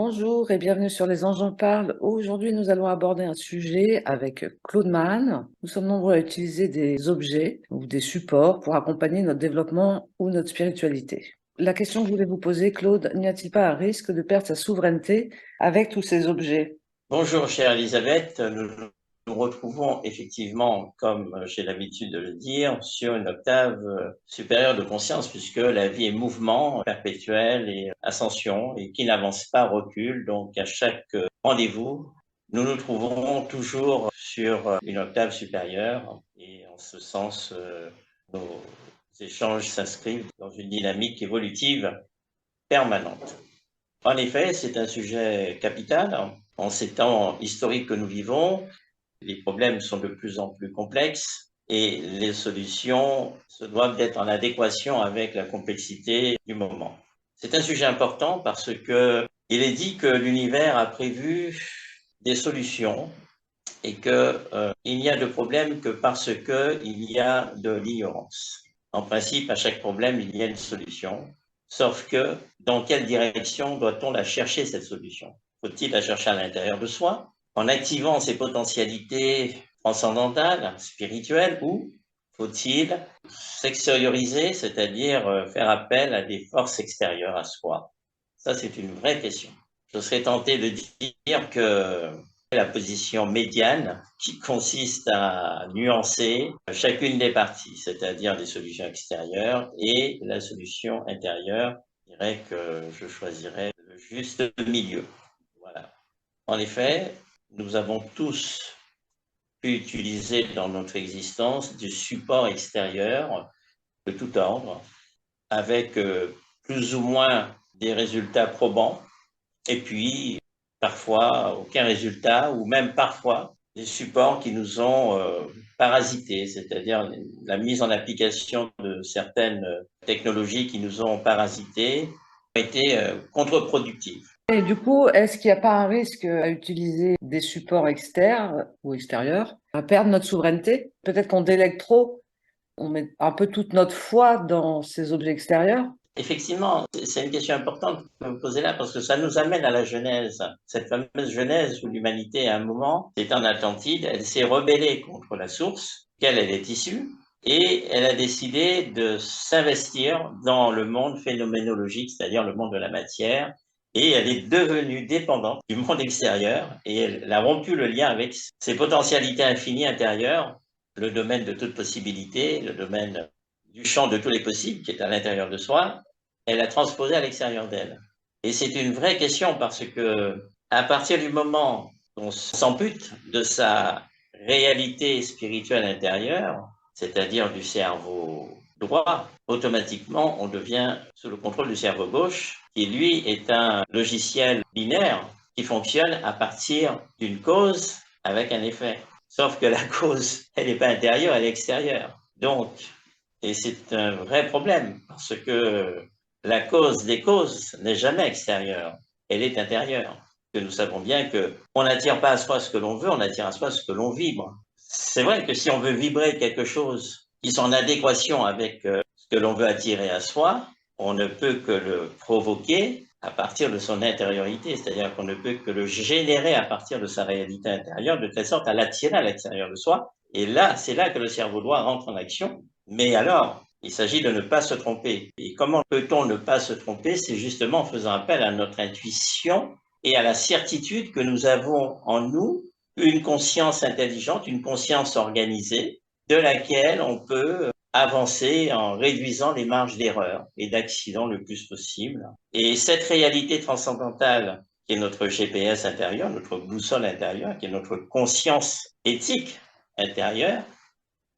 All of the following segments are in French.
Bonjour et bienvenue sur Les Anges en parlent. Aujourd'hui, nous allons aborder un sujet avec Claude Mann. Nous sommes nombreux à utiliser des objets ou des supports pour accompagner notre développement ou notre spiritualité. La question que je voulais vous poser, Claude, n'y a-t-il pas un risque de perdre sa souveraineté avec tous ces objets? Bonjour, chère Elisabeth. Nous nous retrouvons effectivement, comme j'ai l'habitude de le dire, sur une octave supérieure de conscience, puisque la vie est mouvement perpétuel et ascension, et qui n'avance pas recule. Donc, à chaque rendez-vous, nous nous trouvons toujours sur une octave supérieure, et en ce sens, nos échanges s'inscrivent dans une dynamique évolutive permanente. En effet, c'est un sujet capital. En ces temps historiques que nous vivons, les problèmes sont de plus en plus complexes et les solutions se doivent d'être en adéquation avec la complexité du moment. C'est un sujet important parce que il est dit que l'univers a prévu des solutions et que il n'y a de problème que parce que il y a de l'ignorance. En principe, à chaque problème, il y a une solution. Sauf que, dans quelle direction doit-on la chercher, cette solution? Faut-il la chercher à l'intérieur de soi, en activant ses potentialités transcendantales, spirituelles, ou faut-il s'extérioriser, c'est-à-dire faire appel à des forces extérieures à soi? Ça, c'est une vraie question. Je serais tenté de dire que la position médiane qui consiste à nuancer chacune des parties, c'est-à-dire les solutions extérieures et la solution intérieure. Je dirais que je choisirais le juste milieu. Voilà. En effet, nous avons tous pu utiliser dans notre existence du support extérieur de tout ordre, avec plus ou moins des résultats probants, et puis parfois aucun résultat, ou même parfois des supports qui nous ont parasités, c'est-à-dire la mise en application de certaines technologies qui nous ont parasités, ont été contre-productives. Et du coup, est-ce qu'il n'y a pas un risque à utiliser des supports externes ou extérieurs, à perdre notre souveraineté? Peut-être qu'on délègue trop, on met un peu toute notre foi dans ces objets extérieurs. Effectivement, c'est une question importante que vous posez là parce que ça nous amène à la Genèse, cette fameuse Genèse où l'humanité, à un moment, c'est en Atlantide, elle s'est rebellée contre la source, qu'elle est issue, et elle a décidé de s'investir dans le monde phénoménologique, c'est-à-dire le monde de la matière, et elle est devenue dépendante du monde extérieur et elle a rompu le lien avec ses potentialités infinies intérieures, le domaine de toute possibilité, le domaine du champ de tous les possibles qui est à l'intérieur de soi, elle a transposé à l'extérieur d'elle. Et c'est une vraie question parce que à partir du moment où on s'ampute de sa réalité spirituelle intérieure, c'est-à-dire du cerveau droit, automatiquement on devient sous le contrôle du cerveau gauche, qui lui est un logiciel binaire qui fonctionne à partir d'une cause avec un effet. Sauf que la cause, elle n'est pas intérieure, elle est extérieure. Donc, et c'est un vrai problème parce que la cause des causes n'est jamais extérieure, elle est intérieure. Que nous savons bien que on n'attire pas à soi ce que l'on veut, on attire à soi ce que l'on vibre. C'est vrai que si on veut vibrer quelque chose qui soit en adéquation avec ce que l'on veut attirer à soi, on ne peut que le provoquer à partir de son intériorité, c'est-à-dire qu'on ne peut que le générer à partir de sa réalité intérieure, de telle sorte à l'attirer à l'extérieur de soi. Et là, c'est là que le cerveau droit rentre en action. Mais alors, il s'agit de ne pas se tromper. Et comment peut-on ne pas se tromper? C'est justement en faisant appel à notre intuition et à la certitude que nous avons en nous une conscience intelligente, une conscience organisée, de laquelle on peut avancer en réduisant les marges d'erreur et d'accident le plus possible. Et cette réalité transcendantale qui est notre GPS intérieur, notre boussole intérieure, qui est notre conscience éthique intérieure,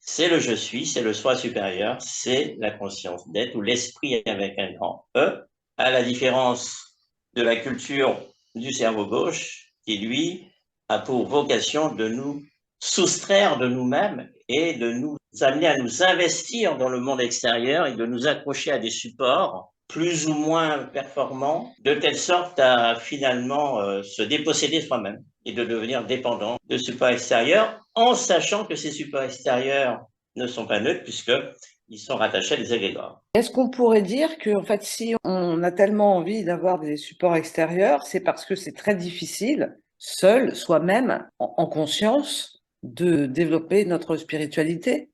c'est le je suis, c'est le soi supérieur, c'est la conscience d'être ou l'esprit avec un grand E, à la différence de la culture du cerveau gauche qui, lui, a pour vocation de nous soustraire de nous-mêmes et de nous amener à nous investir dans le monde extérieur et de nous accrocher à des supports plus ou moins performants, de telle sorte à finalement se déposséder soi-même et de devenir dépendant de supports extérieurs, en sachant que ces supports extérieurs ne sont pas neutres, puisque ils sont rattachés à des égrégores. Est-ce qu'on pourrait dire que, en fait, si on a tellement envie d'avoir des supports extérieurs, c'est parce que c'est très difficile, seul, soi-même, en conscience, de développer notre spiritualité?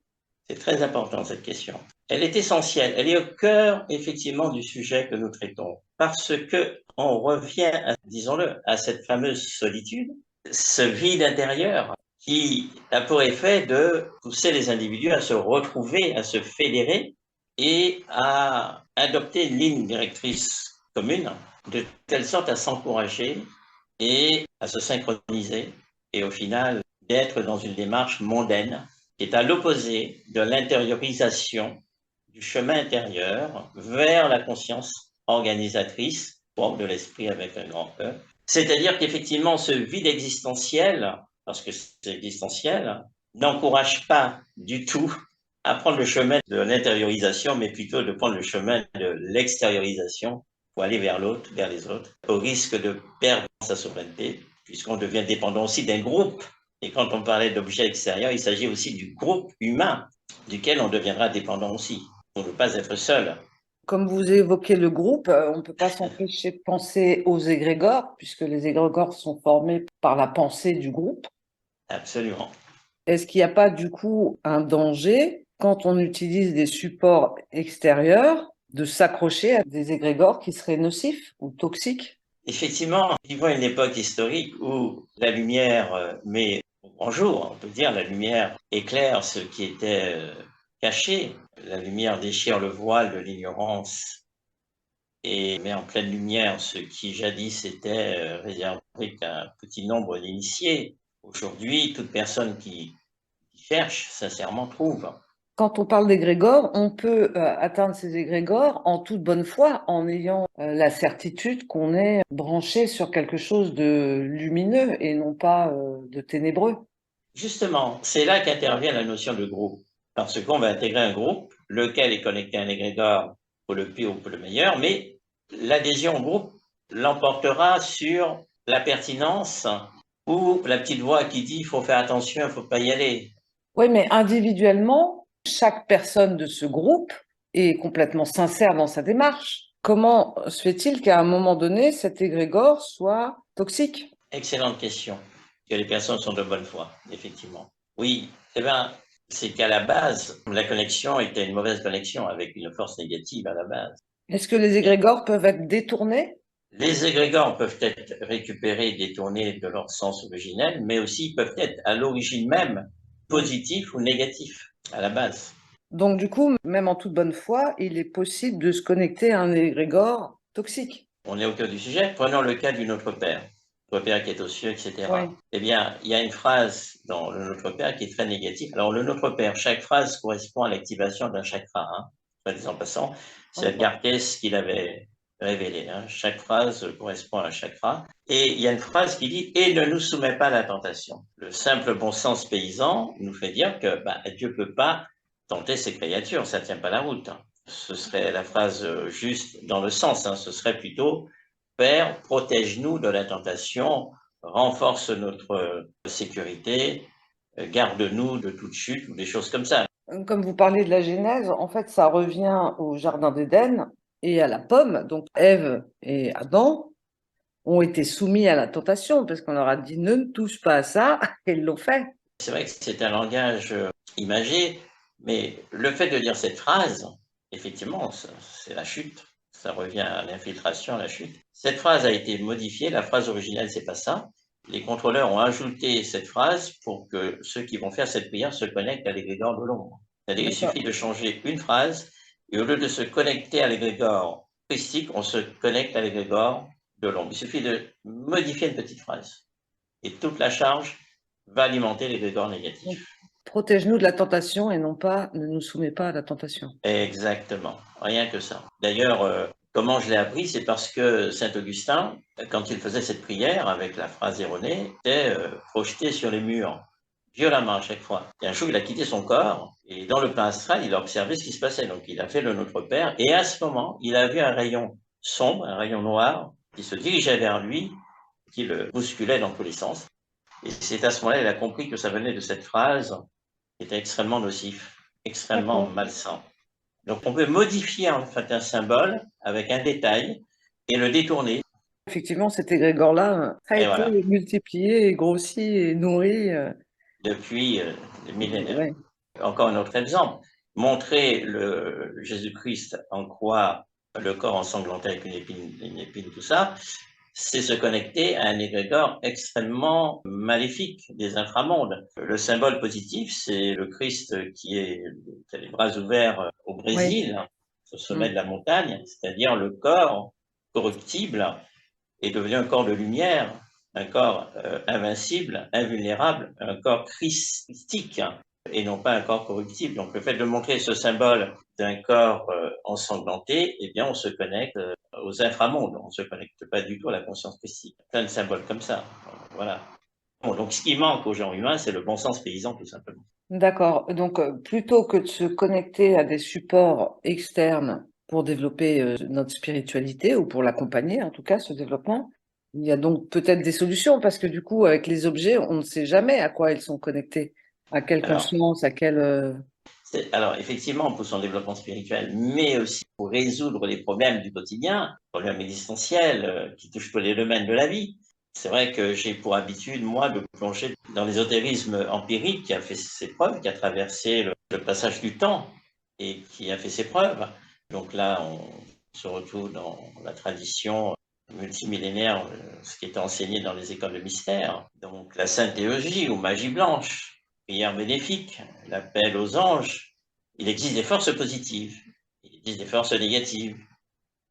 C'est très important cette question. Elle est essentielle, elle est au cœur effectivement du sujet que nous traitons, parce que on revient, disons-le, à cette fameuse solitude, ce vide intérieur qui a pour effet de pousser les individus à se retrouver, à se fédérer et à adopter une ligne directrice commune, de telle sorte à s'encourager et à se synchroniser et au final d'être dans une démarche mondaine qui est à l'opposé de l'intériorisation du chemin intérieur vers la conscience organisatrice, forme de l'esprit avec un grand E. C'est-à-dire qu'effectivement, ce vide existentiel, parce que c'est existentiel, n'encourage pas du tout à prendre le chemin de l'intériorisation, mais plutôt de prendre le chemin de l'extériorisation pour aller vers l'autre, vers les autres, au risque de perdre sa souveraineté, puisqu'on devient dépendant aussi d'un groupe. Et quand on parlait d'objets extérieurs, il s'agit aussi du groupe humain, duquel on deviendra dépendant aussi, pour ne pas être seul. Comme vous évoquez le groupe, on ne peut pas s'empêcher de penser aux égrégores, puisque les égrégores sont formés par la pensée du groupe. Absolument. Est-ce qu'il n'y a pas du coup un danger quand on utilise des supports extérieurs de s'accrocher à des égrégores qui seraient nocifs ou toxiques? Effectivement, nous vivons une époque historique où la lumière met au grand jour, on peut dire, la lumière éclaire ce qui était caché, la lumière déchire le voile de l'ignorance et met en pleine lumière ce qui jadis était réservé qu'à un petit nombre d'initiés. Aujourd'hui, toute personne qui cherche sincèrement trouve. Quand on parle d'égrégores, on peut atteindre ces égrégores en toute bonne foi, en ayant la certitude qu'on est branché sur quelque chose de lumineux et non pas de ténébreux. Justement, c'est là qu'intervient la notion de groupe, parce qu'on va intégrer un groupe, lequel est connecté à un égrégore pour le pire ou pour le meilleur, mais l'adhésion au groupe l'emportera sur la pertinence ou la petite voix qui dit il faut faire attention, il ne faut pas y aller. Oui, mais individuellement, chaque personne de ce groupe est complètement sincère dans sa démarche. Comment se fait-il qu'à un moment donné, cet égrégore soit toxique? Excellente question, que les personnes sont de bonne foi, effectivement. Oui, eh ben, c'est qu'à la base, la connexion était une mauvaise connexion avec une force négative à la base. Est-ce que les égrégores peuvent être détournés? Les égrégores peuvent être récupérés et détournés de leur sens originel, mais aussi peuvent être à l'origine même Oui. positifs ou négatifs à la base. Donc, du coup, même en toute bonne foi, il est possible de se connecter à un égrégore toxique. On est au cœur du sujet. Prenons le cas du Notre Père. Notre Père qui est aux cieux, etc. Oui. Eh bien, il y a une phrase dans le Notre Père qui est très négative. Alors, le Notre Père, chaque phrase correspond à l'activation d'un chakra. Soit dit en passant, c'est Edgar Cayce qui l'avait révélé. Chaque phrase correspond à un chakra. Et il y a une phrase qui dit « Et ne nous soumets pas à la tentation ». Le simple bon sens paysan nous fait dire que Dieu ne peut pas tenter ses créatures, ça ne tient pas la route. Ce serait la phrase juste dans le sens, ce serait plutôt « Père, protège-nous de la tentation, renforce notre sécurité, garde-nous de toute chute » ou des choses comme ça. Comme vous parlez de la Genèse, en fait, ça revient au Jardin d'Éden et à la pomme. Donc, Ève et Adam ont été soumis à la tentation parce qu'on leur a dit ne touche pas à ça et ils l'ont fait. C'est vrai que c'est un langage imagé, mais le fait de dire cette phrase, effectivement, c'est la chute. Ça revient à l'infiltration, à la chute. Cette phrase a été modifiée. La phrase originale, c'est pas ça. Les contrôleurs ont ajouté cette phrase pour que ceux qui vont faire cette prière se connectent à l'égrégore de l'ombre. C'est-à-dire qu'il suffit de changer une phrase et au lieu de se connecter à l'égrégore christique, on se connecte à l'égrégore de l'ombre. Il suffit de modifier une petite phrase et toute la charge va alimenter l'égrégore négatif. Protège-nous de la tentation et non pas ne nous soumets pas à la tentation. Exactement, rien que ça. D'ailleurs, comment je l'ai appris, c'est parce que Saint-Augustin, quand il faisait cette prière avec la phrase erronée, était projeté sur les murs, violemment à chaque fois. Et un jour, il a quitté son corps, et dans le plan astral, il a observé ce qui se passait. Donc, il a fait le Notre Père, et à ce moment, il a vu un rayon sombre, un rayon noir, qui se dirigeait vers lui, qui le bousculait dans tous les sens. Et c'est à ce moment-là qu'il a compris que ça venait de cette phrase qui était extrêmement nocif, extrêmement malsain. Donc, on peut modifier en fait un symbole avec un détail et le détourner. Effectivement, cet égrégore-là a Et été voilà, multiplié, et grossi et nourri. depuis des millénaires. Ouais. Encore un autre exemple, montrer le Jésus-Christ en croix, le corps ensanglanté avec une épine, tout ça, c'est se connecter à un égrégore extrêmement maléfique des inframondes. Le symbole positif, c'est le Christ qui a les bras ouverts au Oui. Brésil, au sommet Mm. de la montagne, c'est-à-dire le corps corruptible est devenu un corps de lumière, un corps invincible, invulnérable, un corps christique et non pas un corps corruptible. Donc le fait de montrer ce symbole d'un corps ensanglanté, eh bien on se connecte aux inframondes, on ne se connecte pas du tout à la conscience christique. Plein de symboles comme ça. Voilà. Bon, donc ce qui manque aux gens humains, c'est le bon sens paysan tout simplement. D'accord. Donc, plutôt que de se connecter à des supports externes pour développer notre spiritualité ou pour l'accompagner, en tout cas, ce développement, il y a donc peut-être des solutions parce que du coup, avec les objets, on ne sait jamais à quoi ils sont connectés, à quelle Alors, conscience, à quelle... alors, effectivement, pour son développement spirituel, mais aussi pour résoudre les problèmes du quotidien, problèmes existentiels qui touchent tous les domaines de la vie. C'est vrai que j'ai pour habitude, moi, de plonger dans l'ésotérisme empirique qui a fait ses preuves, qui a traversé le passage du temps et qui a fait ses preuves. Donc là, on se retrouve dans la tradition multimillénaire, ce qui est enseigné dans les écoles de mystère. Donc la sainte théologie ou magie blanche, prière bénéfique, l'appel aux anges. Il existe des forces positives, il existe des forces négatives,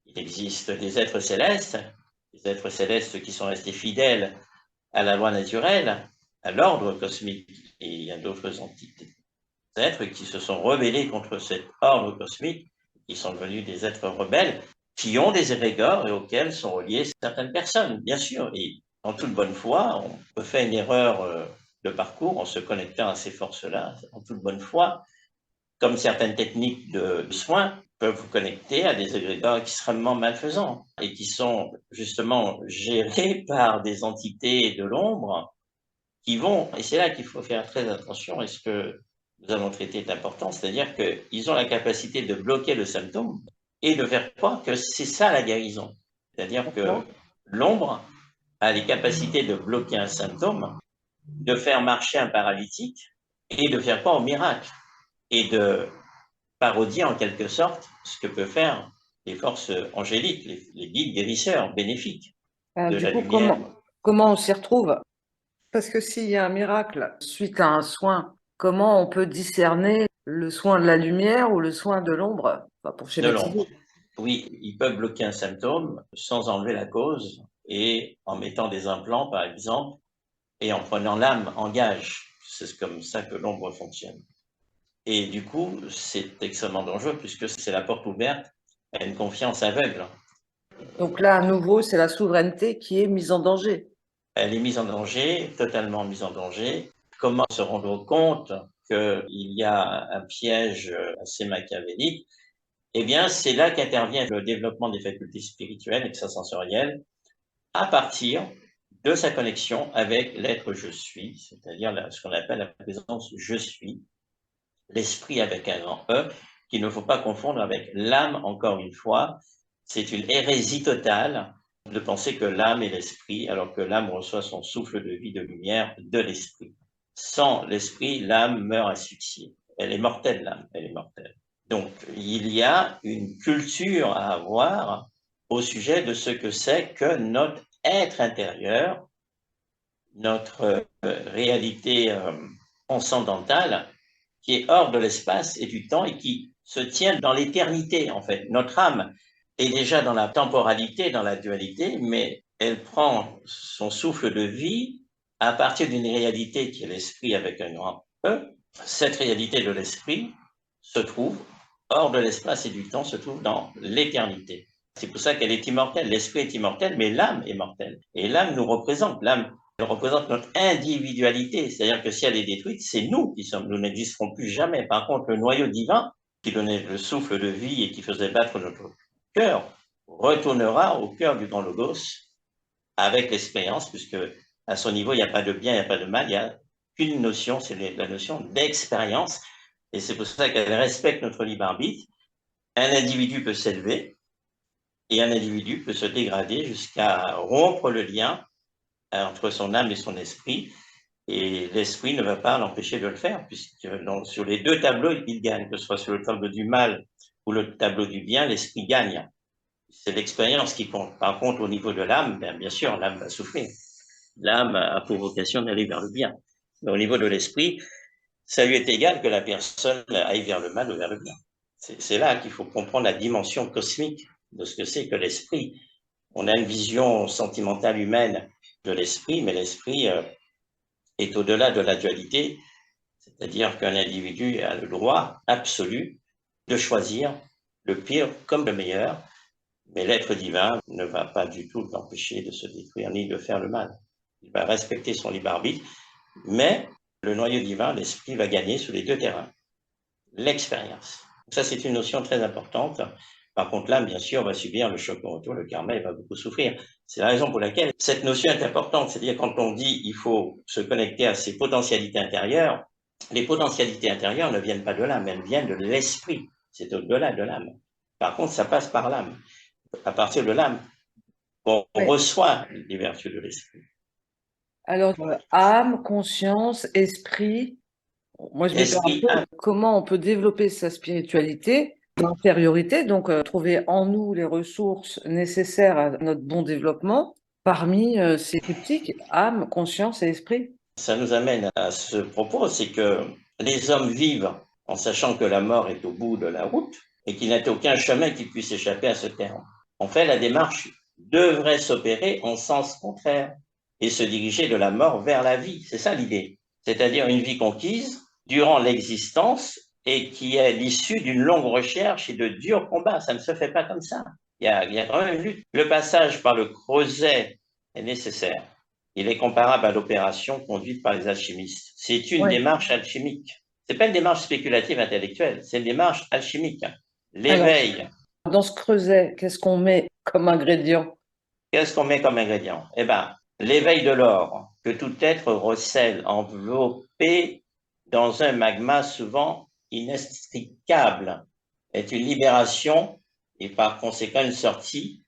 il existe des êtres célestes, qui sont restés fidèles à la loi naturelle, à l'ordre cosmique, et il y a d'autres entités, des êtres qui se sont rebellés contre cet ordre cosmique, qui sont devenus des êtres rebelles, qui ont des égrégores et auxquels sont reliées certaines personnes, bien sûr. Et en toute bonne foi, on peut faire une erreur de parcours en se connectant à ces forces-là, en toute bonne foi, comme certaines techniques de soins peuvent vous connecter à des égrégores extrêmement malfaisants et qui sont justement gérés par des entités de l'ombre qui vont, et c'est là qu'il faut faire très attention, et ce que nous allons traiter est important, c'est-à-dire qu'ils ont la capacité de bloquer le symptôme et de faire croire que c'est ça la guérison. C'est-à-dire que D'accord. l'ombre a les capacités de bloquer un symptôme, de faire marcher un paralytique et de faire croire au miracle et de parodier en quelque sorte ce que peuvent faire les forces angéliques, les guides guérisseurs bénéfiques Alors, de du la coup, lumière. comment on s'y retrouve? Parce que s'il y a un miracle suite à un soin, comment on peut discerner le soin de la lumière ou le soin de l'ombre? Enfin, pour De schématiser. l'ombre. Oui, ils peuvent bloquer un symptôme sans enlever la cause et en mettant des implants, par exemple, et en prenant l'âme en gage. C'est comme ça que l'ombre fonctionne. Et du coup, c'est extrêmement dangereux puisque c'est la porte ouverte à une confiance aveugle. Donc là, à nouveau, c'est la souveraineté qui est mise en danger. Elle est mise en danger, totalement mise en danger. Comment se rendre compte qu'il y a un piège assez machiavélique? Eh bien, c'est là qu'intervient le développement des facultés spirituelles, extrasensorielles, à partir de sa connexion avec l'être je suis, c'est-à-dire ce qu'on appelle la présence je suis, l'esprit avec un grand E, qu'il ne faut pas confondre avec l'âme, encore une fois. C'est une hérésie totale de penser que l'âme est l'esprit, alors que l'âme reçoit son souffle de vie, de lumière de l'esprit. Sans l'esprit, l'âme meurt asphyxiée. Elle est mortelle, l'âme, elle est mortelle. Donc, il y a une culture à avoir au sujet de ce que c'est que notre être intérieur, notre réalité transcendantale, qui est hors de l'espace et du temps et qui se tient dans l'éternité, en fait. Notre âme est déjà dans la temporalité, dans la dualité, mais elle prend son souffle de vie à partir d'une réalité qui est l'esprit avec un grand E. Cette réalité de l'esprit se trouve hors de l'espace et du temps, se trouve dans l'éternité. C'est pour ça qu'elle est immortelle. L'esprit est immortel, mais l'âme est mortelle. Et l'âme nous représente. L'âme elle représente notre individualité. C'est-à-dire que si elle est détruite, c'est nous qui sommes. Nous n'existerons plus jamais. Par contre, le noyau divin, qui donnait le souffle de vie et qui faisait battre notre cœur, retournera au cœur du grand Logos avec l'expérience, puisque à son niveau, il n'y a pas de bien, il n'y a pas de mal, il n'y a qu'une notion, c'est la notion d'expérience. Et c'est pour ça qu'elle respecte notre libre arbitre. Un individu peut s'élever et un individu peut se dégrader jusqu'à rompre le lien entre son âme et son esprit. Et l'esprit ne va pas l'empêcher de le faire, puisque sur les deux tableaux, il gagne, que ce soit sur le tableau du mal ou le tableau du bien, l'esprit gagne. C'est l'expérience qui compte. Par contre, au niveau de l'âme, bien sûr, l'âme va souffrir. L'âme a pour vocation d'aller vers le bien. Mais au niveau de l'esprit, ça lui est égal que la personne aille vers le mal ou vers le bien. C'est là qu'il faut comprendre la dimension cosmique de ce que c'est que l'esprit. On a une vision sentimentale humaine de l'esprit, mais l'esprit est au-delà de la dualité, c'est-à-dire qu'un individu a le droit absolu de choisir le pire comme le meilleur, mais l'être divin ne va pas du tout l'empêcher de se détruire ni de faire le mal. Il va respecter son libre arbitre, mais le noyau divin, l'esprit, va gagner sur les deux terrains. L'expérience. Ça, c'est une notion très importante. Par contre, l'âme, bien sûr, va subir le choc au retour, le karma, il va beaucoup souffrir. C'est la raison pour laquelle cette notion est importante. C'est-à-dire, quand on dit il faut se connecter à ses potentialités intérieures, les potentialités intérieures ne viennent pas de l'âme, elles viennent de l'esprit. C'est au-delà de l'âme. Par contre, ça passe par l'âme. À partir de l'âme, on Ouais. reçoit les vertus de l'esprit. Alors, âme, conscience, esprit, moi je me perds un Esprit, peu. âme. Comment on peut développer sa spiritualité, l'intériorité, donc trouver en nous les ressources nécessaires à notre bon développement parmi ces triptyques, âme, conscience et esprit? Ça nous amène à ce propos, c'est que les hommes vivent en sachant que la mort est au bout de la route et qu'il n'y a aucun chemin qui puisse échapper à ce terme. En fait, la démarche devrait s'opérer en sens contraire et se diriger de la mort vers la vie. C'est ça l'idée. C'est-à-dire une vie conquise durant l'existence et qui est l'issue d'une longue recherche et de durs combats. Ça ne se fait pas comme ça. Il y a quand même une lutte. Le passage par le creuset est nécessaire. Il est comparable à l'opération conduite par les alchimistes. C'est une Ouais. démarche alchimique. C'est pas une démarche spéculative intellectuelle, c'est une démarche alchimique. Alors, L'éveil, dans ce creuset, qu'est-ce qu'on met comme ingrédient? qu'est-ce qu'on met comme ingrédient? Eh ben, l'éveil de l'or, que tout être recèle enveloppé dans un magma souvent inextricable, est une libération et par conséquent une sortie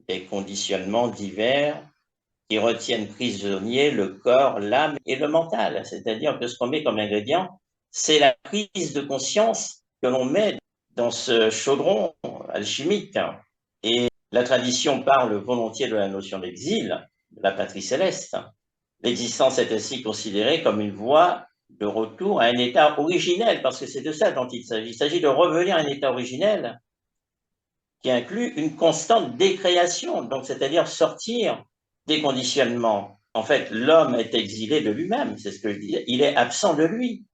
des conditionnements divers qui retiennent prisonnier le corps, l'âme et le mental. C'est-à-dire que ce qu'on met comme ingrédient, c'est la prise de conscience que l'on met dans ce chaudron alchimique. Et la tradition parle volontiers de la notion d'exil, de la patrie céleste. L'existence est ainsi considérée comme une voie de retour à un état originel, parce que c'est de ça dont il s'agit. Il s'agit de revenir à un état originel qui inclut une constante décréation, donc c'est-à-dire sortir des conditionnements. En fait, l'homme est exilé de lui-même, c'est ce que je dis, il est absent de lui.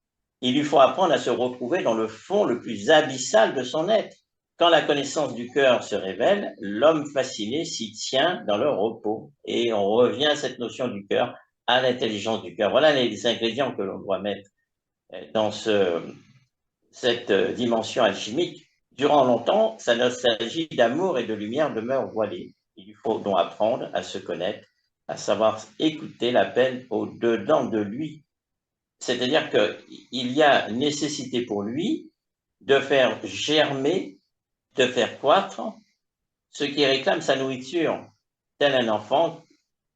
Il lui faut apprendre à se retrouver dans le fond le plus abyssal de son être. Quand la connaissance du cœur se révèle, l'homme fasciné s'y tient dans le repos. Et on revient à cette notion du cœur, à l'intelligence du cœur. Voilà les ingrédients que l'on doit mettre dans cette dimension alchimique. Durant longtemps, sa nostalgie d'amour et de lumière demeure voilée. Il lui faut donc apprendre à se connaître, à savoir écouter l'appel au-dedans de lui. C'est-à-dire qu'il y a nécessité pour lui de faire germer, de faire croître ce qui réclame sa nourriture, tel un enfant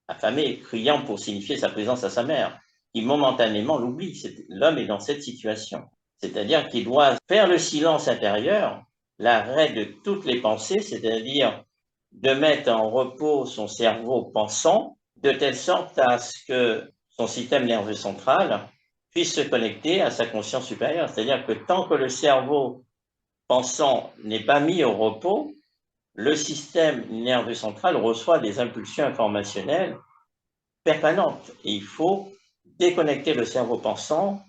affamé, criant pour signifier sa présence à sa mère, qui momentanément l'oublie. L'homme est dans cette situation. C'est-à-dire qu'il doit faire le silence intérieur, l'arrêt de toutes les pensées, c'est-à-dire de mettre en repos son cerveau pensant, de telle sorte à ce que son système nerveux central puisse se connecter à sa conscience supérieure. C'est-à-dire que tant que le cerveau pensant n'est pas mis au repos, le système nerveux central reçoit des impulsions informationnelles permanentes. Et il faut déconnecter le cerveau pensant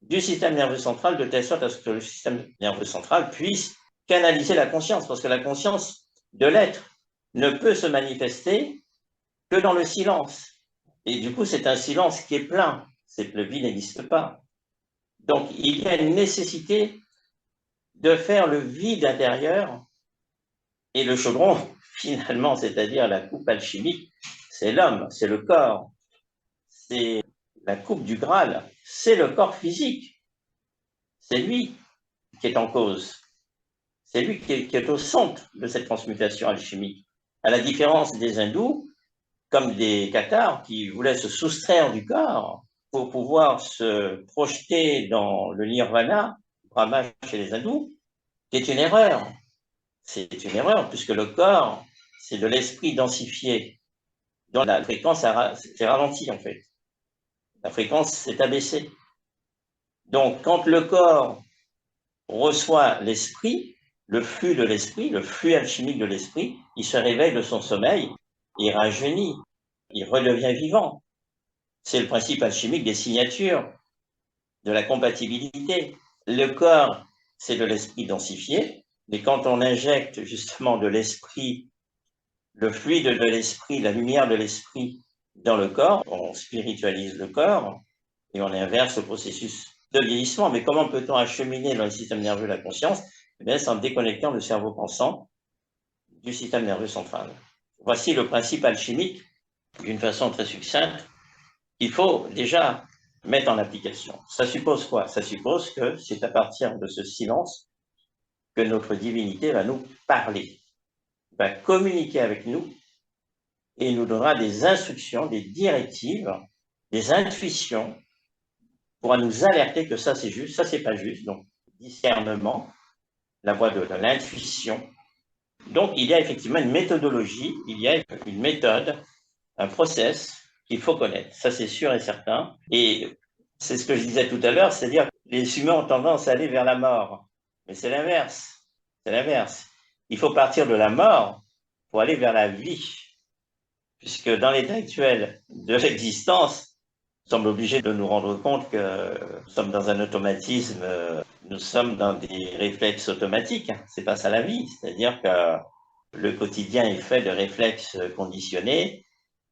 du système nerveux central de telle sorte à ce que le système nerveux central puisse canaliser la conscience, parce que la conscience de l'être ne peut se manifester que dans le silence. Et du coup, c'est un silence qui est plein. Le vide n'existe pas. Donc, il y a une nécessité de faire le vide intérieur et le chaudron, finalement, c'est-à-dire la coupe alchimique, c'est l'homme, c'est le corps, c'est la coupe du Graal, c'est le corps physique. C'est lui qui est en cause. C'est lui qui est au centre de cette transmutation alchimique. À la différence des hindous, comme des cathares qui voulaient se soustraire du corps pour pouvoir se projeter dans le nirvana, Brahma chez les hindous, qui est une erreur. C'est une erreur, puisque le corps, c'est de l'esprit densifié, dont la fréquence s'est ralentie, en fait. La fréquence s'est abaissée. Donc, quand le corps reçoit l'esprit, le flux de l'esprit, le flux alchimique de l'esprit, il se réveille de son sommeil, il rajeunit, il redevient vivant. C'est le principe alchimique des signatures, de la compatibilité. Le corps, c'est de l'esprit densifié, mais quand on injecte justement de l'esprit, le fluide de l'esprit, la lumière de l'esprit dans le corps, on spiritualise le corps et on inverse le processus de vieillissement. Mais comment peut-on acheminer dans le système nerveux la conscience? Eh bien, c'est en déconnectant le cerveau pensant du système nerveux central. Voici le principe alchimique d'une façon très succincte qu'il faut déjà mettre en application. Ça suppose quoi? Ça suppose que c'est à partir de ce silence que notre divinité va nous parler, va communiquer avec nous et nous donnera des instructions, des directives, des intuitions pour nous alerter que ça c'est juste, ça c'est pas juste. Donc, discernement, la voie de l'intuition. Donc, il y a effectivement une méthodologie, il y a une méthode, un process qu'il faut connaître. Ça, c'est sûr et certain. Et c'est ce que je disais tout à l'heure, c'est-à-dire que les humains ont tendance à aller vers la mort. Mais c'est l'inverse. C'est l'inverse. Il faut partir de la mort pour aller vers la vie. Puisque dans l'état actuel de l'existence, nous sommes obligés de nous rendre compte que nous sommes dans un automatisme, nous sommes dans des réflexes automatiques. C'est pas ça la vie. C'est-à-dire que le quotidien est fait de réflexes conditionnés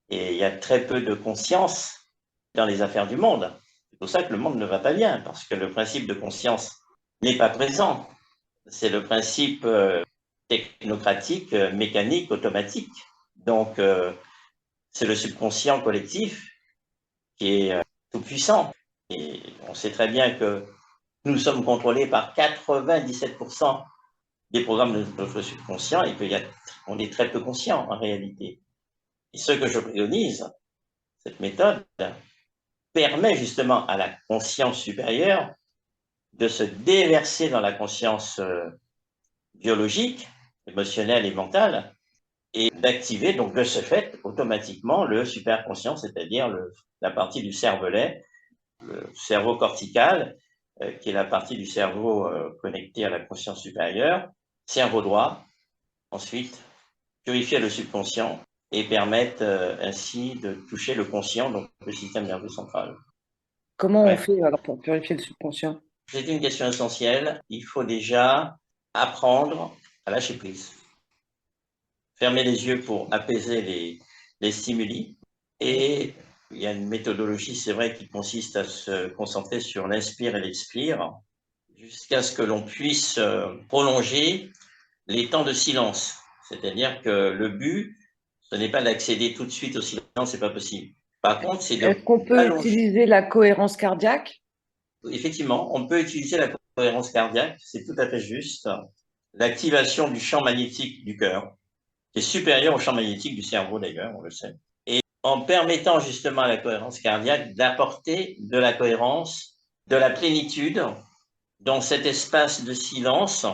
et il y a très peu de conscience dans les affaires du monde. C'est pour ça que le monde ne va pas bien, parce que le principe de conscience n'est pas présent. C'est le principe technocratique, mécanique, automatique. Donc, c'est le subconscient collectif qui est tout puissant. Et on sait très bien que nous sommes contrôlés par 97% des programmes de notre subconscient et qu'on est très peu conscient en réalité. Et ce que je préconise, cette méthode, permet justement à la conscience supérieure de se déverser dans la conscience biologique, émotionnelle et mentale, et d'activer donc de ce fait automatiquement le superconscient, c'est-à-dire la partie du cervelet, le cerveau cortical, qui est la partie du cerveau connectée à la conscience supérieure, cerveau droit, ensuite purifier le subconscient et permettre ainsi de toucher le conscient, donc le système nerveux central. Comment on Ouais. fait alors pour purifier le subconscient? C'est une question essentielle. Il faut déjà apprendre à lâcher prise. Fermer les yeux pour apaiser les stimuli. Et il y a une méthodologie, c'est vrai, qui consiste à se concentrer sur l'inspire et l'expire jusqu'à ce que l'on puisse prolonger les temps de silence. C'est-à-dire que le but, ce n'est pas d'accéder tout de suite au silence, c'est pas possible. Par contre, c'est Est-ce qu'on peut d'allonger. utiliser la cohérence cardiaque? Effectivement, on peut utiliser la cohérence cardiaque, c'est tout à fait juste. L'activation du champ magnétique du cœur, qui est supérieur au champ magnétique du cerveau d'ailleurs, on le sait. Et en permettant justement à la cohérence cardiaque d'apporter de la cohérence, de la plénitude dans cet espace de silence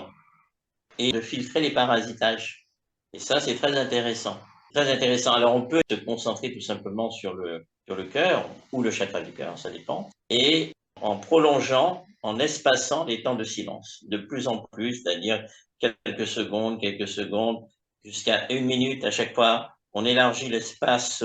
et de filtrer les parasitages. Et ça, c'est très intéressant. Très intéressant. Alors, on peut se concentrer tout simplement sur le cœur ou le chakra du cœur, ça dépend. Et en prolongeant, en espaçant les temps de silence, de plus en plus, c'est-à-dire quelques secondes, jusqu'à 1 minute à chaque fois. On élargit l'espace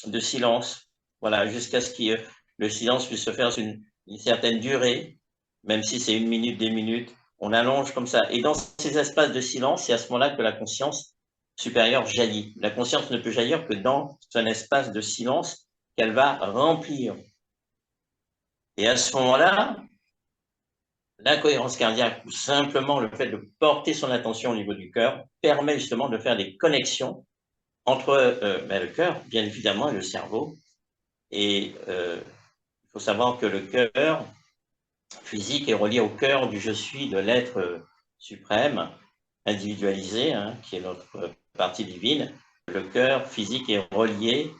de silence, voilà, jusqu'à ce que le silence puisse se faire une certaine durée, même si c'est 1 minute, 2 minutes. On allonge comme ça. Et dans ces espaces de silence, c'est à ce moment-là que la conscience supérieure jaillit. La conscience ne peut jaillir que dans un espace de silence qu'elle va remplir. Et à ce moment-là, l'incohérence cardiaque ou simplement le fait de porter son attention au niveau du cœur permet justement de faire des connexions entre le cœur, bien évidemment, et le cerveau. Et il faut savoir que le cœur physique est relié au cœur du je suis de l'être suprême. individualisé, hein, qui est notre partie divine. Le cœur physique est relié.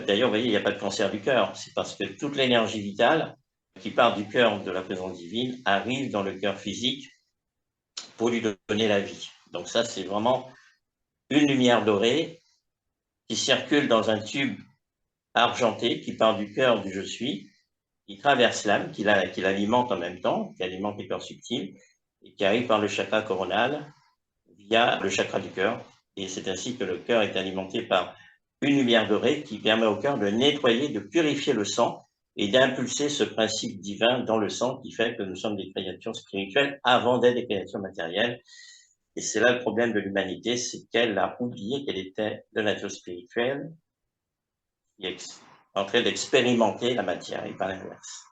D'ailleurs, vous voyez, il n'y a pas de cancer du cœur. C'est parce que toute l'énergie vitale qui part du cœur de la présence divine arrive dans le cœur physique pour lui donner la vie. Donc ça, c'est vraiment une lumière dorée qui circule dans un tube argenté qui part du cœur du je suis, qui traverse l'âme, qui l'alimente en même temps, qui alimente les corps subtils, et qui arrive par le chakra coronal via le chakra du cœur. Et c'est ainsi que le cœur est alimenté par une lumière dorée qui permet au cœur de nettoyer, de purifier le sang et d'impulser ce principe divin dans le sang qui fait que nous sommes des créatures spirituelles avant d'être des créatures matérielles. Et c'est là le problème de l'humanité, c'est qu'elle a oublié qu'elle était de nature spirituelle, qui est en train d'expérimenter la matière et pas l'inverse.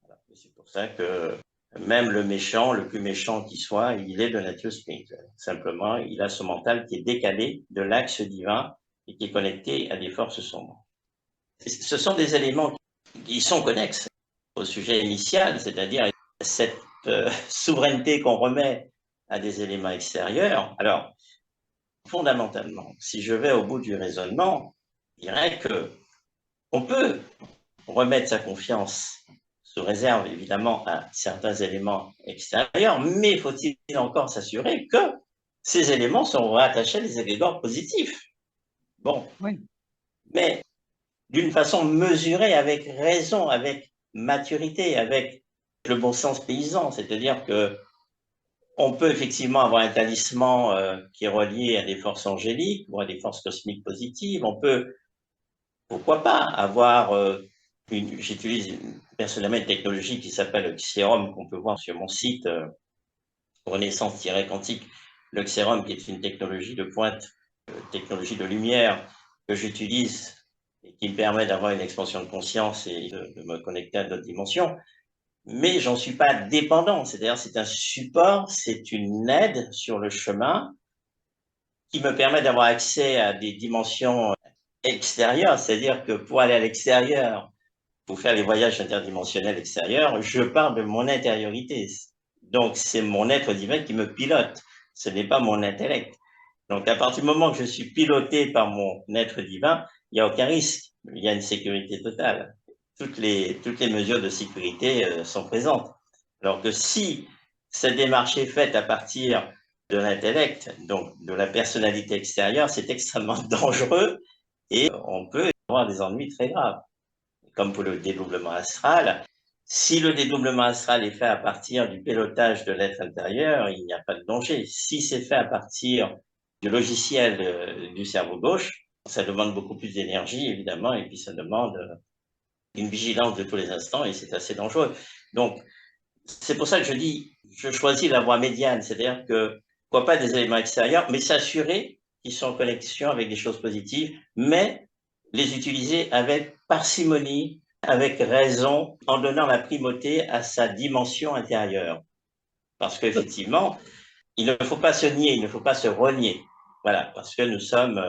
Voilà. C'est pour ça que même le méchant, le plus méchant qui soit, il est de nature spirituelle. Simplement, il a ce mental qui est décalé de l'axe divin et qui est connecté à des forces sombres. Ce sont des éléments qui sont connexes au sujet initial, c'est-à-dire cette souveraineté qu'on remet à des éléments extérieurs. Alors, fondamentalement, si je vais au bout du raisonnement, je dirais que on peut remettre sa confiance sous réserve évidemment à certains éléments extérieurs, mais faut-il encore s'assurer que ces éléments sont rattachés à des égrégores positifs. Bon, Oui. mais d'une façon mesurée, avec raison, avec maturité, avec le bon sens paysan, c'est-à-dire que on peut effectivement avoir un talisman qui est relié à des forces angéliques ou à des forces cosmiques positives. On peut, pourquoi pas, avoir j'utilise personnellement une technologie qui s'appelle le Xerom, qu'on peut voir sur mon site Renaissance-Quantique. Le Xerom, qui est une technologie de pointe, technologie de lumière que j'utilise et qui me permet d'avoir une expansion de conscience et de me connecter à d'autres dimensions. Mais j'en suis pas dépendant, c'est-à-dire c'est un support, c'est une aide sur le chemin qui me permet d'avoir accès à des dimensions extérieures, c'est-à-dire que pour aller à l'extérieur, pour faire les voyages interdimensionnels extérieurs, je pars de mon intériorité. Donc, c'est mon être divin qui me pilote. Ce n'est pas mon intellect. Donc, à partir du moment que je suis piloté par mon être divin, il n'y a aucun risque. Il y a une sécurité totale. Toutes les mesures de sécurité sont présentes. Alors que si cette démarche est faite à partir de l'intellect, donc de la personnalité extérieure, c'est extrêmement dangereux et on peut avoir des ennuis très graves. Comme pour le dédoublement astral, si le dédoublement astral est fait à partir du pilotage de l'être intérieur, il n'y a pas de danger. Si c'est fait à partir du logiciel du cerveau gauche, ça demande beaucoup plus d'énergie, évidemment, et puis ça demande une vigilance de tous les instants, et c'est assez dangereux. Donc, c'est pour ça que je dis, je choisis la voie médiane, c'est-à-dire que, pourquoi pas des éléments extérieurs, mais s'assurer qu'ils sont en connexion avec des choses positives, mais les utiliser avec parcimonie, avec raison, en donnant la primauté à sa dimension intérieure. Parce qu'effectivement, il ne faut pas se nier, il ne faut pas se renier. Voilà, parce que nous sommes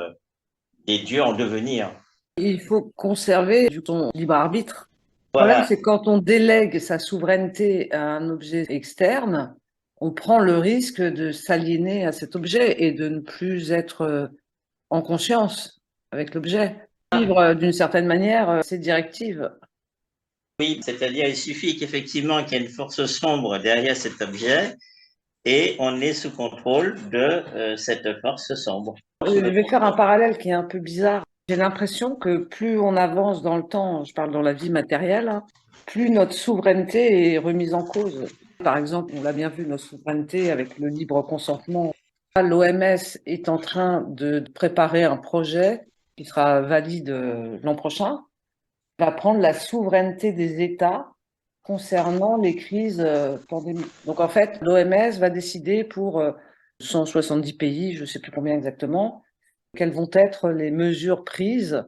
des dieux en devenir. Il faut conserver son libre arbitre. Le problème, Voilà. c'est quand on délègue sa souveraineté à un objet externe, on prend le risque de s'aliéner à cet objet et de ne plus être en conscience avec l'objet. Vivre d'une certaine manière ses directives. Oui, c'est-à-dire il suffit qu'effectivement qu'il y ait une force sombre derrière cet objet et on est sous contrôle de cette force sombre. Je vais faire un parallèle qui est un peu bizarre. J'ai l'impression que plus on avance dans le temps, je parle dans la vie matérielle, hein, plus notre souveraineté est remise en cause. Par exemple, on l'a bien vu, notre souveraineté avec le libre consentement. L'OMS est en train de préparer un projet qui sera valide l'an prochain, va prendre la souveraineté des États concernant les crises pandémiques. Donc en fait, l'OMS va décider pour 170 pays, je ne sais plus combien exactement, quelles vont être les mesures prises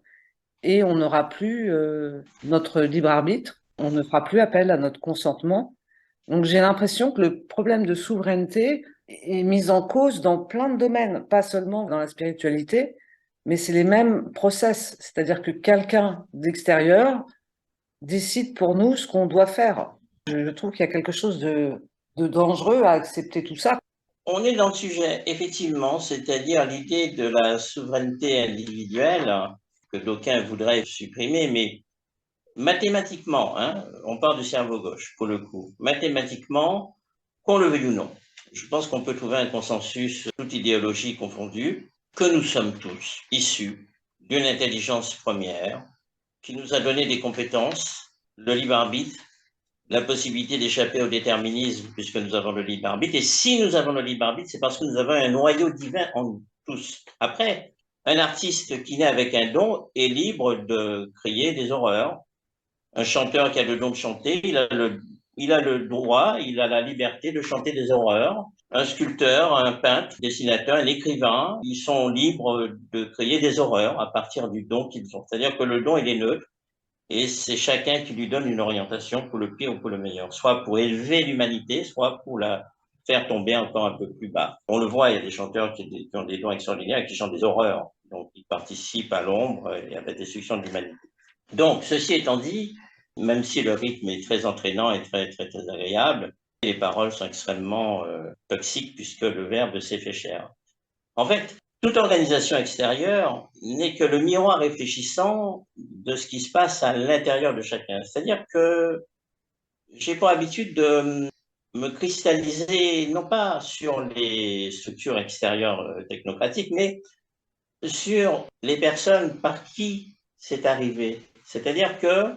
et on n'aura plus notre libre arbitre, on ne fera plus appel à notre consentement. Donc j'ai l'impression que le problème de souveraineté est mis en cause dans plein de domaines, pas seulement dans la spiritualité, mais c'est les mêmes process, c'est-à-dire que quelqu'un d'extérieur décide pour nous ce qu'on doit faire. Je trouve qu'il y a quelque chose de dangereux à accepter tout ça. On est dans le sujet, effectivement, c'est-à-dire l'idée de la souveraineté individuelle que d'aucuns voudraient supprimer, mais mathématiquement, hein, on parle du cerveau gauche pour le coup, mathématiquement, qu'on le veuille ou non, je pense qu'on peut trouver un consensus, toute idéologie confondue, que nous sommes tous issus d'une intelligence première qui nous a donné des compétences, le libre arbitre, la possibilité d'échapper au déterminisme puisque nous avons le libre arbitre. Et si nous avons le libre arbitre, c'est parce que nous avons un noyau divin en nous tous. Après, un artiste qui naît avec un don est libre de créer des horreurs. Un chanteur qui a le don de chanter, il a le droit, il a la liberté de chanter des horreurs. Un sculpteur, un peintre, un dessinateur, un écrivain, ils sont libres de créer des horreurs à partir du don qu'ils ont. C'est-à-dire que le don, il est neutre. Et c'est chacun qui lui donne une orientation pour le pire ou pour le meilleur, soit pour élever l'humanité, soit pour la faire tomber encore un peu plus bas. On le voit, il y a des chanteurs qui ont des dons extraordinaires et qui chantent des horreurs. Donc, ils participent à l'ombre et à la destruction de l'humanité. Donc, ceci étant dit, même si le rythme est très entraînant et très, très, très agréable, les paroles sont extrêmement toxiques puisque le verbe s'est fait cher. En fait, toute organisation extérieure n'est que le miroir réfléchissant de ce qui se passe à l'intérieur de chacun. C'est-à-dire que j'ai pour habitude de me cristalliser, non pas sur les structures extérieures technocratiques, mais sur les personnes par qui c'est arrivé. C'est-à-dire que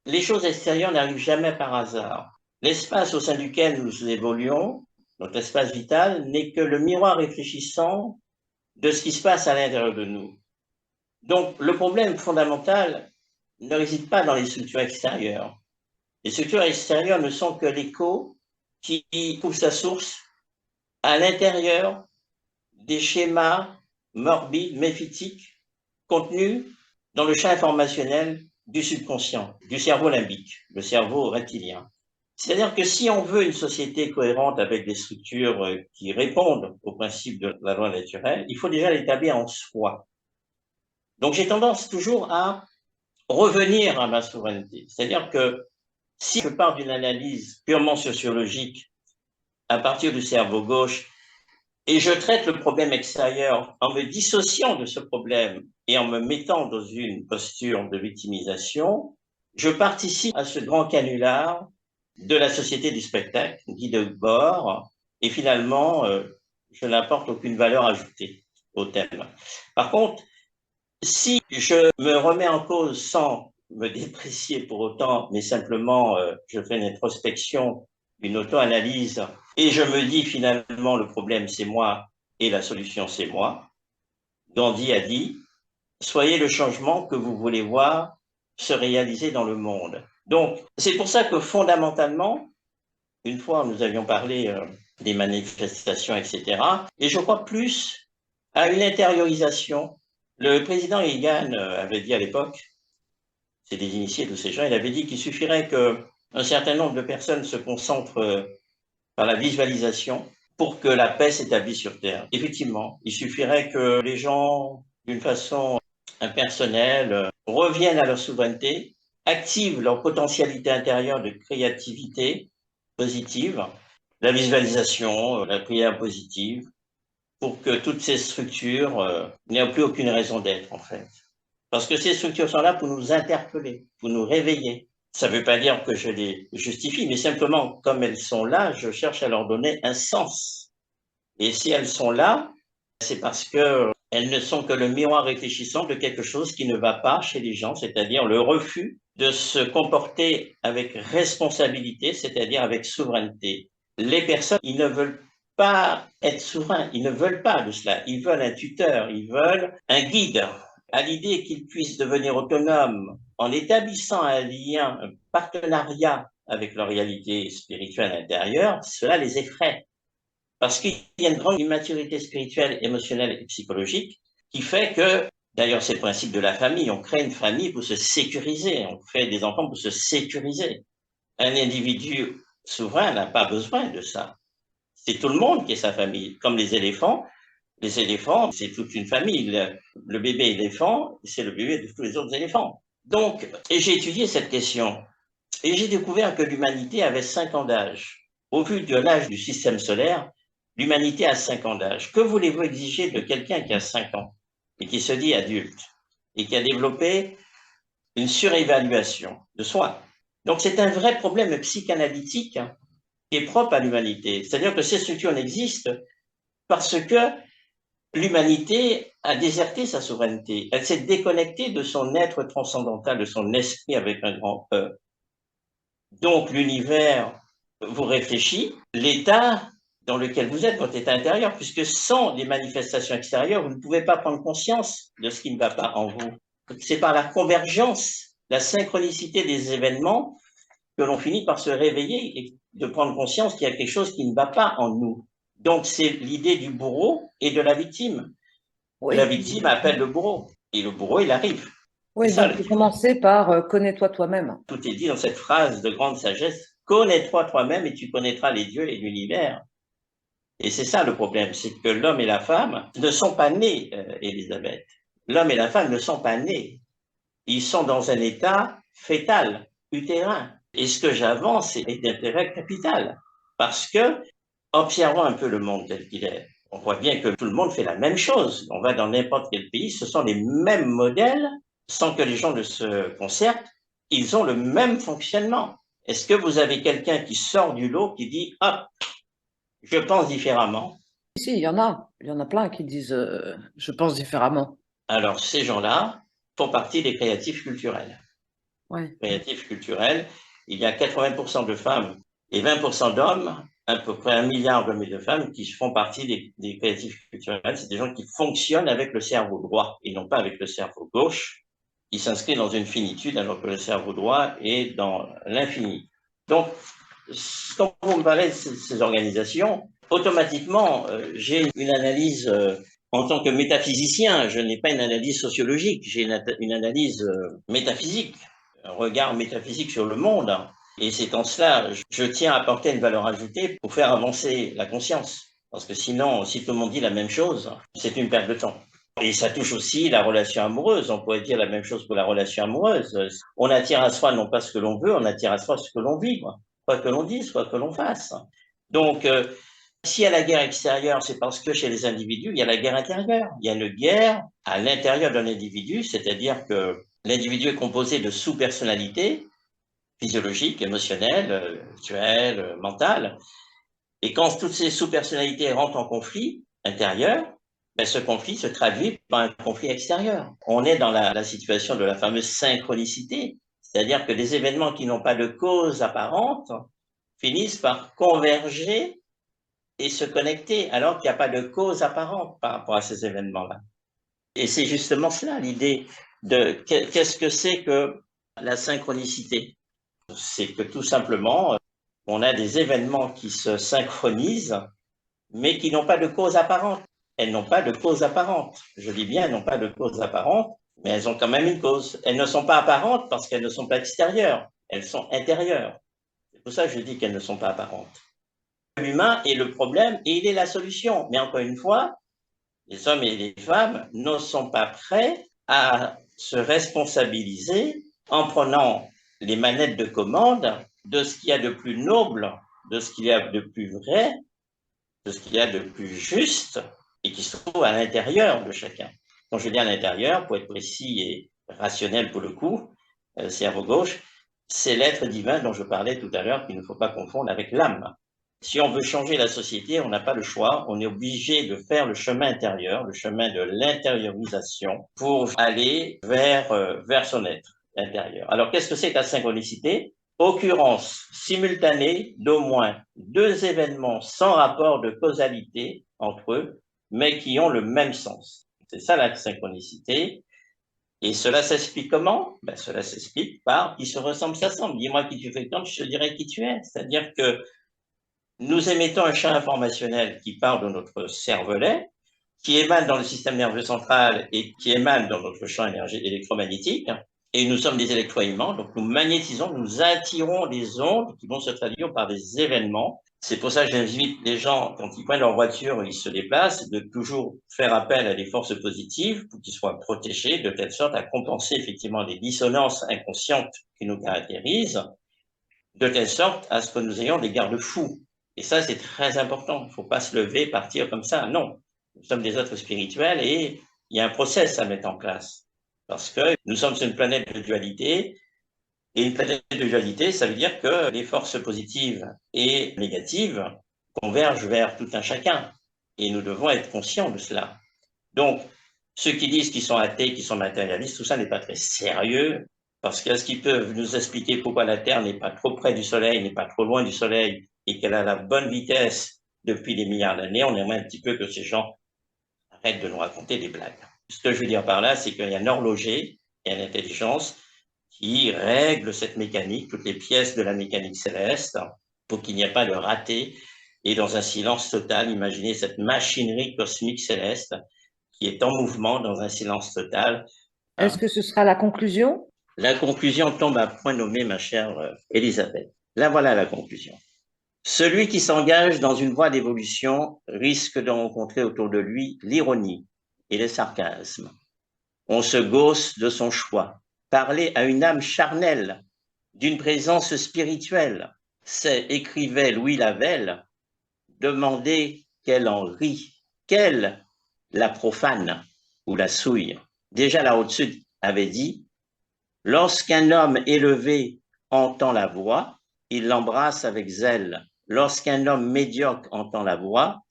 les choses extérieures n'arrivent jamais par hasard. L'espace au sein duquel nous évoluons, notre espace vital, n'est que le miroir réfléchissant de ce qui se passe à l'intérieur de nous. Donc, le problème fondamental ne réside pas dans les structures extérieures. Les structures extérieures ne sont que l'écho qui trouve sa source à l'intérieur des schémas morbides, méphitiques, contenus dans le champ informationnel du subconscient, du cerveau limbique, le cerveau reptilien. C'est-à-dire que si on veut une société cohérente avec des structures qui répondent aux principes de la loi naturelle, il faut déjà l'établir en soi. Donc j'ai tendance toujours à revenir à ma souveraineté. C'est-à-dire que si je pars d'une analyse purement sociologique à partir du cerveau gauche et je traite le problème extérieur en me dissociant de ce problème et en me mettant dans une posture de victimisation, je participe à ce grand canular de la société du spectacle, dit de bord, et finalement, je n'apporte aucune valeur ajoutée au thème. Par contre, si je me remets en cause sans me déprécier pour autant, mais simplement je fais une introspection, une auto-analyse, et je me dis finalement le problème c'est moi et la solution c'est moi, Gandhi a dit, soyez le changement que vous voulez voir se réaliser dans le monde. Donc c'est pour ça que fondamentalement, une fois nous avions parlé des manifestations, etc., et je crois plus à une intériorisation. Le président Reagan avait dit à l'époque, c'est des initiés, tous ces gens, il avait dit qu'il suffirait qu'un certain nombre de personnes se concentrent par la visualisation pour que la paix s'établisse sur Terre. Effectivement, il suffirait que les gens, d'une façon impersonnelle, reviennent à leur souveraineté, activent leur potentialité intérieure de créativité positive, la visualisation, la prière positive, pour que toutes ces structures n'aient plus aucune raison d'être, en fait. Parce que ces structures sont là pour nous interpeller, pour nous réveiller. Ça ne veut pas dire que je les justifie, mais simplement, comme elles sont là, je cherche à leur donner un sens. Et si elles sont là, c'est parce que elles ne sont que le miroir réfléchissant de quelque chose qui ne va pas chez les gens, c'est-à-dire le refus de se comporter avec responsabilité, c'est-à-dire avec souveraineté. Les personnes, ils ne veulent pas être souverains, ils ne veulent pas de cela, ils veulent un tuteur, ils veulent un guide. À l'idée qu'ils puissent devenir autonomes en établissant un lien, un partenariat avec leur réalité spirituelle intérieure, cela les effraie. Parce qu'il y a une grande immaturité spirituelle, émotionnelle et psychologique qui fait que, d'ailleurs c'est le principe de la famille, on crée une famille pour se sécuriser, on fait des enfants pour se sécuriser. Un individu souverain n'a pas besoin de ça. C'est tout le monde qui est sa famille, comme les éléphants. Les éléphants, c'est toute une famille. Le bébé éléphant, c'est le bébé de tous les autres éléphants. Donc, et j'ai étudié cette question et j'ai découvert que l'humanité avait 5 ans d'âge. Au vu de l'âge du système solaire, l'humanité a 5 ans d'âge. Que voulez-vous exiger de quelqu'un qui a 5 ans et qui se dit adulte et qui a développé une surévaluation de soi? Donc c'est un vrai problème psychanalytique qui est propre à l'humanité. C'est-à-dire que ces structures n'existent parce que l'humanité a déserté sa souveraineté. Elle s'est déconnectée de son être transcendantal, de son esprit avec un grand E. Donc l'univers vous réfléchit, l'état dans lequel vous êtes, votre état intérieur, puisque sans les manifestations extérieures, vous ne pouvez pas prendre conscience de ce qui ne va pas en vous. C'est par la convergence, la synchronicité des événements que l'on finit par se réveiller et de prendre conscience qu'il y a quelque chose qui ne va pas en nous. Donc c'est l'idée du bourreau et de la victime. La Oui, victime appelle le bourreau et le bourreau, il arrive. C'est oui, ça, donc il faut commencer par connais-toi toi-même. tout est dit dans cette phrase de grande sagesse, connais-toi toi-même et tu connaîtras les dieux et l'univers. Et c'est ça le problème, c'est que l'homme et la femme ne sont pas nés, Elisabeth. L'homme et la femme ne sont pas nés. Ils sont dans un état fœtal, utérin. Et ce que j'avance est d'intérêt capital. Parce que, observons un peu le monde tel qu'il est. On voit bien que tout le monde fait la même chose. On va dans n'importe quel pays, ce sont les mêmes modèles, sans que les gens ne se concertent. Ils ont le même fonctionnement. Est-ce que vous avez quelqu'un qui sort du lot, qui dit, hop, je pense différemment? Si, il y en a plein qui disent je pense différemment. Alors, ces gens-là font partie des créatifs culturels. Ouais. Créatifs culturels, il y a 80% de femmes et 20% d'hommes, à peu près 1 milliard de femmes qui font partie des créatifs culturels. C'est des gens qui fonctionnent avec le cerveau droit et non pas avec le cerveau gauche, qui s'inscrit dans une finitude alors que le cerveau droit est dans l'infini. Donc, quand vous me parlez de ces organisations, automatiquement, j'ai une analyse en tant que métaphysicien. Je n'ai pas une analyse sociologique, j'ai une analyse métaphysique, un regard métaphysique sur le monde. Et c'est en cela, je tiens à apporter une valeur ajoutée pour faire avancer la conscience. Parce que sinon, si tout le monde dit la même chose, c'est une perte de temps. Et ça touche aussi la relation amoureuse. On pourrait dire la même chose pour la relation amoureuse. On attire à soi non pas ce que l'on veut, on attire à soi ce que l'on vit, quoi que l'on dise, quoi que l'on fasse. Donc, s'il y a la guerre extérieure, c'est parce que chez les individus, il y a la guerre intérieure. Il y a une guerre à l'intérieur d'un individu, c'est-à-dire que l'individu est composé de sous-personnalités physiologiques, émotionnelles, intellectuelles, mentales. Et quand toutes ces sous-personnalités rentrent en conflit intérieur, ben ce conflit se traduit par un conflit extérieur. On est dans la situation de la fameuse synchronicité, c'est-à-dire que des événements qui n'ont pas de cause apparente finissent par converger et se connecter alors qu'il n'y a pas de cause apparente par rapport à ces événements-là. Et c'est justement cela l'idée de qu'est-ce que c'est que la synchronicité. C'est que tout simplement, on a des événements qui se synchronisent, mais qui n'ont pas de cause apparente. Elles n'ont pas de cause apparente. Je dis bien, elles n'ont pas de cause apparente, mais elles ont quand même une cause. Elles ne sont pas apparentes parce qu'elles ne sont pas extérieures, elles sont intérieures. C'est pour ça que je dis qu'elles ne sont pas apparentes. L'humain est le problème et il est la solution. Mais encore une fois, les hommes et les femmes ne sont pas prêts à se responsabiliser en prenant les manettes de commande de ce qu'il y a de plus noble, de ce qu'il y a de plus vrai, de ce qu'il y a de plus juste et qui se trouve à l'intérieur de chacun. Quand je dis à l'intérieur, pour être précis et rationnel pour le coup, cerveau gauche, c'est l'être divin dont je parlais tout à l'heure qu'il ne faut pas confondre avec l'âme. Si on veut changer la société, on n'a pas le choix, on est obligé de faire le chemin intérieur, le chemin de l'intériorisation pour aller vers son être intérieur. Alors qu'est-ce que c'est que la synchronicité? Occurrence simultanée d'au moins deux événements sans rapport de causalité entre eux, mais qui ont le même sens. C'est ça la synchronicité. Et cela s'explique comment? Ben, cela s'explique par qui se ressemble s'assemble. Dis-moi qui tu fréquentes, je te dirai qui tu es. C'est-à-dire que nous émettons un champ informationnel qui part de notre cervelet, qui émane dans le système nerveux central et qui émane dans notre champ électromagnétique. Et nous sommes des électroaimants, donc nous magnétisons, nous attirons des ondes qui vont se traduire par des événements. C'est pour ça que j'invite les gens, quand ils prennent leur voiture et ils se déplacent, de toujours faire appel à des forces positives pour qu'ils soient protégés, de telle sorte à compenser effectivement les dissonances inconscientes qui nous caractérisent, de telle sorte à ce que nous ayons des garde-fous. Et ça, c'est très important. Il ne faut pas se lever, partir comme ça. Non, nous sommes des êtres spirituels et il y a un process à mettre en place. Parce que nous sommes sur une planète de dualité. Et une planète de dualité, ça veut dire que les forces positives et négatives convergent vers tout un chacun. Et nous devons être conscients de cela. Donc, ceux qui disent qu'ils sont athées, qu'ils sont matérialistes, tout ça n'est pas très sérieux, parce qu'est-ce qu'ils peuvent nous expliquer pourquoi la Terre n'est pas trop près du Soleil, n'est pas trop loin du Soleil, et qu'elle a la bonne vitesse depuis des milliards d'années? On aimerait un petit peu que ces gens arrêtent de nous raconter des blagues. Ce que je veux dire par là, c'est qu'il y a un horloger et une intelligence qui règle cette mécanique, toutes les pièces de la mécanique céleste, pour qu'il n'y ait pas de raté, et dans un silence total, imaginez cette machinerie cosmique céleste qui est en mouvement dans un silence total. Est-ce que ce sera la conclusion? La conclusion tombe à point nommé, ma chère Elisabeth. Là, voilà la conclusion. Celui qui s'engage dans une voie d'évolution risque de rencontrer autour de lui l'ironie et le sarcasme. On se gausse de son choix. Parler à une âme charnelle, d'une présence spirituelle, c'est, écrivait Louis Lavelle, demander qu'elle en rit, qu'elle la profane ou la souille. Déjà Lao Tzu avait dit, lorsqu'un homme élevé entend la voix, il l'embrasse avec zèle. Lorsqu'un homme médiocre entend la voix,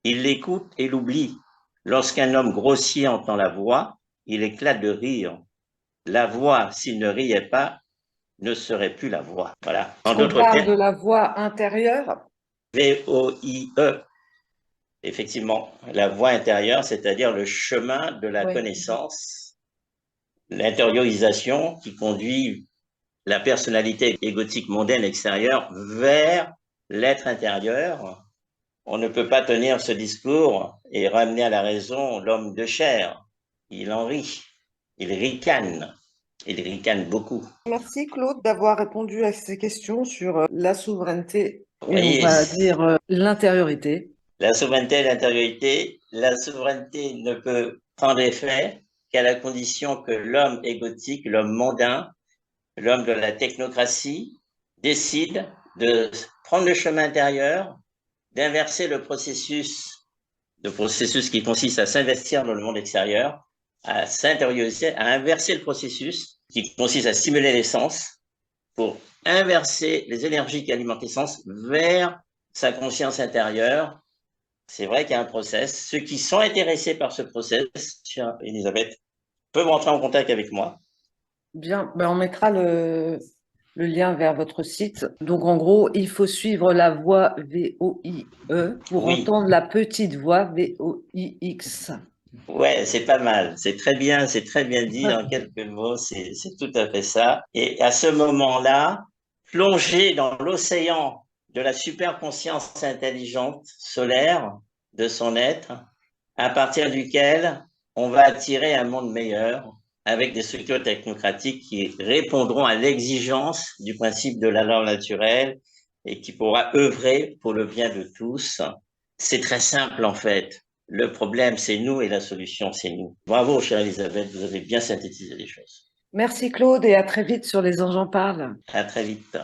il l'écoute et l'oublie. Lorsqu'un homme grossier entend la voix, il éclate de rire. La voix, s'il ne riait pas, ne serait plus la voix. Voilà. En Est-ce qu'on d'autres parle de termes, la voix intérieure? VOIE. Effectivement, la voie intérieure, c'est-à-dire le chemin de la Oui. connaissance, l'intériorisation qui conduit la personnalité égotique mondaine extérieure vers l'être intérieur. On ne peut pas tenir ce discours et ramener à la raison l'homme de chair. Il en rit, il ricane beaucoup. Merci Claude d'avoir répondu à ces questions sur la souveraineté Vous et on voyez, va dire l'intériorité. la souveraineté et l'intériorité, la souveraineté ne peut prendre effet qu'à la condition que l'homme égotique, l'homme mondain, l'homme de la technocratie décide de prendre le chemin intérieur, d'inverser le processus qui consiste à s'investir dans le monde extérieur, à s'intérioriser, à inverser le processus qui consiste à stimuler les sens pour inverser les énergies qui alimentent les sens vers sa conscience intérieure. C'est vrai qu'il y a un process. Ceux qui sont intéressés par ce process, chère Elisabeth, peuvent rentrer en contact avec moi. Bien, ben on mettra le lien vers votre site. Donc en gros, il faut suivre la voix VOIE pour Oui, entendre la petite voix VOIX. ouais, c'est pas mal. C'est très bien dit en quelques mots. C'est tout à fait ça. Et à ce moment-là, plonger dans l'océan de la superconscience intelligente solaire de son être, à partir duquel on va attirer un monde meilleur avec des structures technocratiques qui répondront à l'exigence du principe de la loi naturelle et qui pourra œuvrer pour le bien de tous. C'est très simple en fait. Le problème, c'est nous et la solution, c'est nous. Bravo, chère Elisabeth, vous avez bien synthétisé les choses. Merci Claude et à très vite sur Les Anges en parlent. À très vite.